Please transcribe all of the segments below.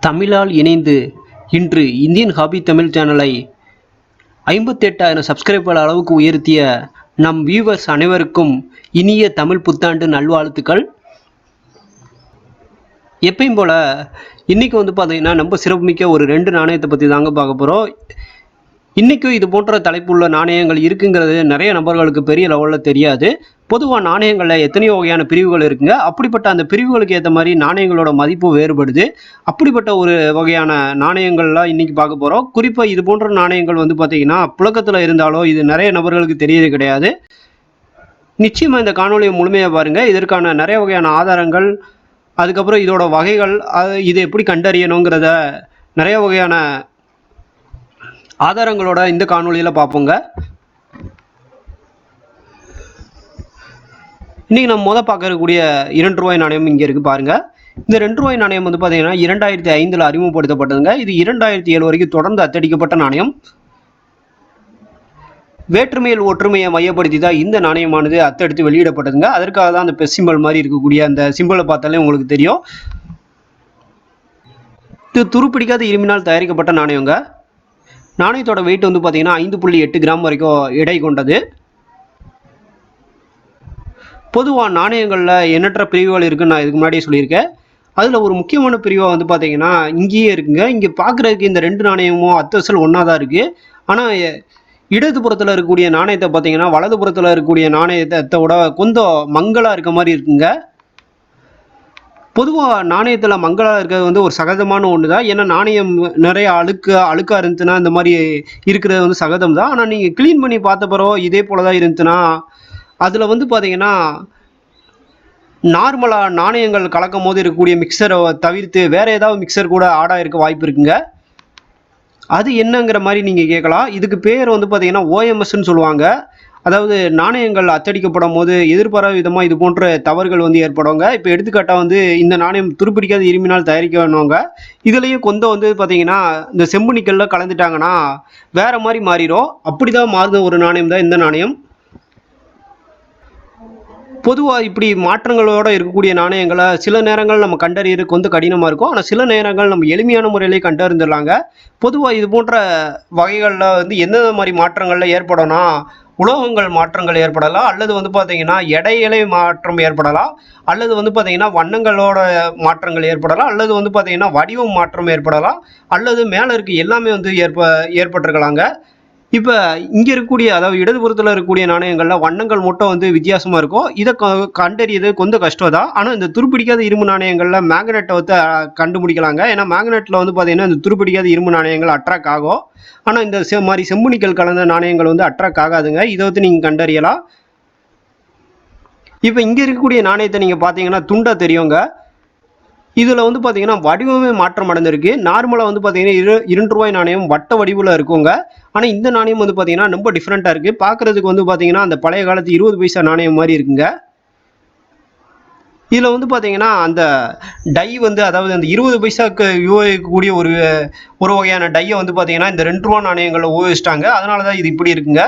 தமிழால் இணைந்து இன்று இந்தியன் ஹாபி தமிழ் சேனலை 58,000 சப்ஸ்கிரைபர் அளவுக்கு உயர்த்திய நம் வியூவர்ஸ் அனைவருக்கும் இனிய தமிழ் புத்தாண்டு நல்வாழ்த்துக்கள். எப்பயும் போல் இன்றைக்கி பார்த்தீங்கன்னா ரொம்ப சிறப்புமிக்க ஒரு 2 நாணயத்தை பற்றி தாங்க பார்க்க போகிறோம். இன்றைக்கும் இது போன்ற தலைப்புள்ள நாணயங்கள் இருக்குங்கிறது நிறைய நபர்களுக்கு பெரிய லெவலில் தெரியாது. பொதுவாக நாணயங்களில் எத்தனையோ வகையான பிரிவுகள் இருக்குங்க. அப்படிப்பட்ட அந்த பிரிவுகளுக்கு ஏற்ற மாதிரி நாணயங்களோட மதிப்பு வேறுபடுது. அப்படிப்பட்ட ஒரு வகையான நாணயங்கள்லாம் இன்றைக்கி பார்க்க போகிறோம். குறிப்பாக இது போன்ற நாணயங்கள் பார்த்தீங்கன்னா புழக்கத்தில் இருந்தாலும் இது நிறைய நபர்களுக்கு தெரியறது கிடையாது. நிச்சயமாக இந்த காணொலியை முழுமையாக பாருங்கள். இதற்கான நிறைய வகையான ஆதாரங்கள், அதுக்கப்புறம் இதோட வகைகள், இதை எப்படி கண்டறியணுங்கிறத நிறைய வகையான ஆதாரங்களோட இந்த காணொலியில் பார்ப்போங்க. இன்றைக்கி நம்ம பார்க்கக்கூடிய 2 ரூபாய் நாணயம் இங்கே இருக்குது பாருங்கள். இந்த 2 ரூபாய் நாணயம் பார்த்தீங்கன்னா 2005 அறிமுகப்படுத்தப்பட்டதுங்க. இது 2007 வரைக்கும் தொடர்ந்து அச்சடிக்கப்பட்ட நாணயம். வேற்றுமையில் ஒற்றுமையை மையப்படுத்தி தான் இந்த நாணயமானது அத்தெடுத்து வெளியிடப்பட்டதுங்க. அதற்காக தான் அந்த பெஸ் சிம்பிள் மாதிரி இருக்கக்கூடிய அந்த சிம்பிளை பார்த்தாலே உங்களுக்கு தெரியும். இது துருப்பிடிக்காத இரும்பினால் தயாரிக்கப்பட்ட நாணயங்க. நாணயத்தோட வெயிட் பார்த்தீங்கன்னா 5.8 கிராம் வரைக்கும் எடை கொண்டது. பொதுவாக நாணயங்களில் எண்ணற்ற பிரிவுகள் இருக்குன்னு நான் இதுக்கு முன்னாடியே சொல்லியிருக்கேன். அதில் ஒரு முக்கியமான பிரிவாக பார்த்தீங்கன்னா இங்கேயே இருக்குங்க. இங்கே பார்க்குறதுக்கு இந்த 2 நாணயமும் அத்தசல் ஒன்றா தான் இருக்குது. ஆனால் இடதுபுறத்தில் இருக்கக்கூடிய நாணயத்தை பார்த்தீங்கன்னா வலதுபுறத்தில் இருக்கக்கூடிய நாணயத்தை விட கொஞ்சம் மங்கலாக இருக்க மாதிரி இருக்குங்க. பொதுவாக நாணயத்தில் மங்கலாக இருக்கிறது ஒரு சகஜமான ஒன்று தான். ஏன்னா நாணயம் நிறைய அழுக்காக இருந்துச்சுன்னா இந்த மாதிரி இருக்கிறது சகஜம் தான். ஆனால் நீங்கள் க்ளீன் பண்ணி பார்த்த பிறகு இதே போல தான் இருந்துச்சுன்னா அதில் பார்த்தீங்கன்னா நார்மலாக நாணயங்கள் கலக்கும் போது இருக்கக்கூடிய மிக்சரை தவிர்த்து வேறு ஏதாவது மிக்சர் கூட ஆடாக இருக்க வாய்ப்பு இருக்குங்க. அது என்னங்கிற மாதிரி நீங்கள் கேட்கலாம். இதுக்கு பேர் பார்த்தீங்கன்னா OMSன்னு சொல்லுவாங்க. அதாவது நாணயங்கள் அச்சடிக்கப்படும் போது எதிர்பாராத விதமாக இது போன்ற தவறுகள் ஏற்படுங்க. இப்போ எடுத்துக்காட்டாக இந்த நாணயம் துருப்பிடிக்காத இரும்பினால் தயாரிக்கணுங்க. இதுலேயும் கொஞ்சம் பார்த்தீங்கன்னா இந்த செம்பு நிக்கலில் கலந்துட்டாங்கன்னா வேறு மாதிரி மாறிடும். அப்படி தான் மாறுன ஒரு நாணயம் தான் இந்த நாணயம். பொதுவாக இப்படி மாற்றங்களோடு இருக்கக்கூடிய நாணயங்களை சில நேரங்கள் நம்ம கண்டறியறதுக்கு கடினமாக இருக்கும். ஆனால் சில நேரங்கள் நம்ம எளிமையான முறையிலே கண்டறிந்துடலாங்க. பொதுவாக இது போன்ற வகைகளில் எந்தெந்த மாதிரி மாற்றங்களில் ஏற்படும்னா உலோகங்கள் மாற்றங்கள் ஏற்படலாம், அல்லது பார்த்தீங்கன்னா எடையிலே மாற்றம் ஏற்படலாம், அல்லது பார்த்தீங்கன்னா வண்ணங்களோட மாற்றங்கள் ஏற்படலாம், அல்லது பார்த்தீங்கன்னா வடிவம் மாற்றம் ஏற்படலாம், அல்லது மேலே இருக்க எல்லாமே ஏற்பட்டிருக்கலாங்க. இப்போ இங்கே இருக்கக்கூடிய அதாவது இடதுபுறத்தில் இருக்கக்கூடிய நாணயங்களில் வண்ணங்கள் மட்டும் வித்தியாசமாக இருக்கும். இதை கண்டறியது கொஞ்சம் கஷ்டம் தான். ஆனால் இந்த துருப்பிடிக்காத இரும்பு நாணயங்களில் மேக்னெட்டை கண்டுபிடிக்கலாங்க. ஏன்னா மேக்னெட்டில் பார்த்தீங்கன்னா இந்த துருப்பிடிக்காத இரும்பு நாணயங்கள் அட்ராக்ட் ஆகும். ஆனால் இந்த மாதிரி செம்பு நிக்கல் கலந்த நாணயங்கள் அட்ராக்ட் ஆகாதுங்க. இதை நீங்கள் கண்டறியலாம். இப்போ இங்கே இருக்கக்கூடிய நாணயத்தை நீங்கள் பார்த்தீங்கன்னா துண்டா தெரியுங்க. இதில் பார்த்தீங்கன்னா வடிவமே மாற்றம் அடைஞ்சிருக்கு. நார்மலாக பார்த்தீங்கன்னா 2 ரூபாய் நாணயம் வட்ட வடிவில் இருக்குங்க. ஆனால் இந்த நாணயம் பார்த்தீங்கன்னா ரொம்ப டிஃப்ரெண்ட்டாக இருக்குது. பார்க்குறதுக்கு பார்த்தீங்கன்னா அந்த பழைய காலத்து 20 பைசா நாணயம் மாதிரி இருக்குங்க. இதில் பார்த்தீங்கன்னா அந்த டை அதாவது அந்த 20 பைசாவுக்கு உபயோகிக்கக்கூடிய ஒரு வகையான டையை பார்த்தீங்கன்னா இந்த 2 ரூபா நாணயங்களில் உபயோகிச்சிட்டாங்க. அதனால தான் இது இப்படி இருக்குங்க.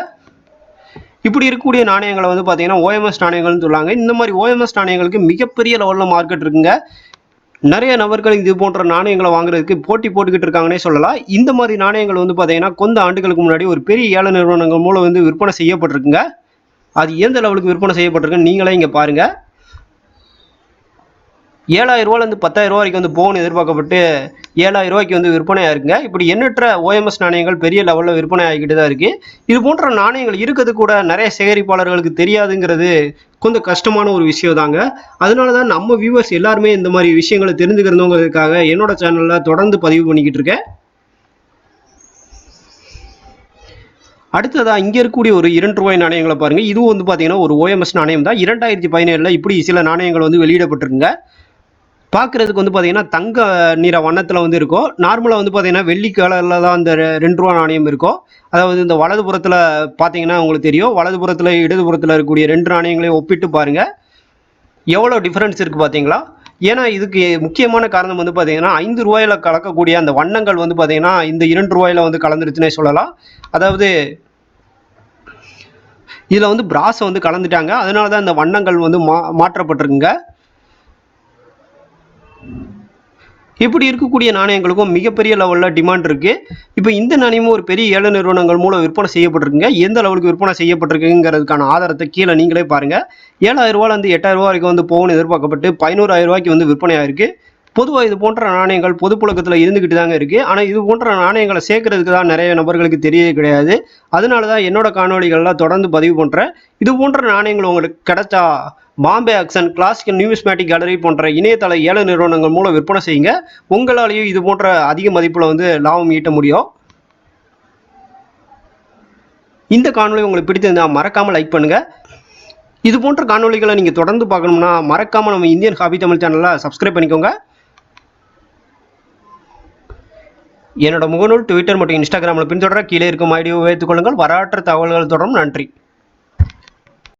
இப்படி இருக்கக்கூடிய நாணயங்களை பார்த்தீங்கன்னா OMS நாணயங்கள்னு சொல்லுவாங்க. இந்த மாதிரி OMS நாணயங்களுக்கு மிகப்பெரிய லெவலில் மார்க்கெட் இருக்குங்க. நிறைய நபர்கள் இது போன்ற நாணயங்களை வாங்குறதுக்கு போட்டி போட்டுக்கிட்டு இருக்காங்கன்னே சொல்லலாம். இந்த மாதிரி நாணயங்கள் பார்த்தீங்கன்னா கொஞ்சம் ஆண்டுகளுக்கு முன்னாடி ஒரு பெரிய ஏல நிறுவனங்கள் மூலம் விற்பனை செய்யப்பட்டிருக்குங்க. அது எந்த லெவலுக்கு விற்பனை செய்யப்பட்டிருக்குன்னு நீங்களே இங்கே பாருங்கள். 7,000 ரூபாயிலேருந்து 10,000 ரூபா வரைக்கும் போகணும்னு எதிர்பார்க்கப்பட்டு 7,000 ரூபாய்க்கு விற்பனையாக இருக்குங்க. இப்படி எண்ணற்ற OMS நாணயங்கள் பெரிய லெவலில் விற்பனை ஆகிக்கிட்டு தான் இருக்குது. இது போன்ற நாணயங்கள் இருக்கிறது கூட நிறைய சேகரிப்பாளர்களுக்கு தெரியாதுங்கிறது கொஞ்சம் கஷ்டமான ஒரு விஷயம் தாங்க. அதனால தான் நம்ம வியூவர்ஸ் எல்லாருமே இந்த மாதிரி விஷயங்களை தெரிஞ்சுக்கிறதுங்கிறதுக்காக என்னோட சேனலில் தொடர்ந்து பதிவு பண்ணிக்கிட்டு இருக்கேன். அடுத்ததாக இங்கே இருக்கக்கூடிய ஒரு 2 ரூபாய் நாணயங்களை பாருங்கள். இதுவும் பார்த்தீங்கன்னா ஒரு OMS நாணயம் தான். 2017 இப்படி சில நாணயங்கள் வெளியிடப்பட்டிருக்குங்க. பார்க்குறதுக்கு பார்த்தீங்கன்னா தங்க நிற வண்ணத்தில் இருக்கும். நார்மலாக பார்த்தீங்கன்னா வெள்ளி கலரில் தான் இந்த 2 ரூபா நாணயம் இருக்கும். அதாவது இந்த வலதுபுறத்தில் பார்த்தீங்கன்னா உங்களுக்கு தெரியும். வலதுபுறத்தில் இடதுபுறத்தில் இருக்கக்கூடிய 2 நாணயங்களையும் ஒப்பிட்டு பாருங்கள். எவ்வளோ டிஃப்ரென்ஸ் இருக்குது பார்த்தீங்களா? ஏன்னா இதுக்கு முக்கியமான காரணம் பார்த்தீங்கன்னா 5 ரூபாயில் கலக்கக்கூடிய அந்த வண்ணங்கள் பார்த்தீங்கன்னா இந்த 2 ரூபாயில் கலந்துருச்சுன்னே சொல்லலாம். அதாவது இதில் பிராஸை கலந்துட்டாங்க. அதனால தான் இந்த வண்ணங்கள் மாற்றப்பட்டிருக்குங்க. இப்படி இருக்கக்கூடிய நாணயங்களுக்கும் மிகப்பெரிய லெவலில் டிமாண்ட் இருக்குது. இப்போ இந்த நாணயமும் ஒரு பெரிய ஏல நிறுவனங்கள் மூலம் விற்பனை செய்யப்பட்டிருக்குங்க. எந்த லெவலுக்கு விற்பனை செய்யப்பட்டிருக்குங்கிறதுக்கான ஆதாரத்தை கீழே நீங்களே பாருங்கள். ரூ. 7,000 ரூ. 8,000 வந்து போகும்னு எதிர்பார்க்கப்பட்டு ரூ. 11,000 வந்து விற்பனை ஆயிருக்கு. பொதுவாக இது போன்ற நாணயங்கள் பொது புழக்கத்தில் இருந்துக்கிட்டு தாங்க இருக்குது. ஆனால் இது போன்ற நாணயங்களை சேர்க்கறதுக்கு தான் நிறைய நபர்களுக்கு தெரியவே கிடையாது. அதனால தான் என்னோட காணொலிகள்லாம் தொடர்ந்து பதிவு பண்ணுறேன். இது போன்ற நாணயங்கள் உங்களுக்கு கிடைச்சா Bombay auction, classical numismatic gallery போன்ற இணையதள ஏல நிறுவனங்கள் மூலம் விற்பனை செய்யுங்க. உங்களாலேயும் இது போன்ற அதிக மதிப்பில் வந்து லாபம் ஈட்ட முடியும். இந்த காணொலி உங்களுக்கு பிடித்திருந்தா மறக்காமல் லைக் பண்ணுங்கள். இது போன்ற காணொலிகளை நீங்கள் தொடர்ந்து பார்க்கணும்னா மறக்காமல் நம்ம இந்தியன் ஹாபி தமிழ் சேனலை சப்ஸ்கிரைப் பண்ணிக்கோங்க. என்னோட முகநூல், ட்விட்டர் மற்றும் இன்ஸ்டாகிராமில் பின்தொடர கீழே இருக்கும் ஐடியை வைத்துக் கொள்ளுங்கள். வரலாற்று தகவல்கள் தொடரும். நன்றி.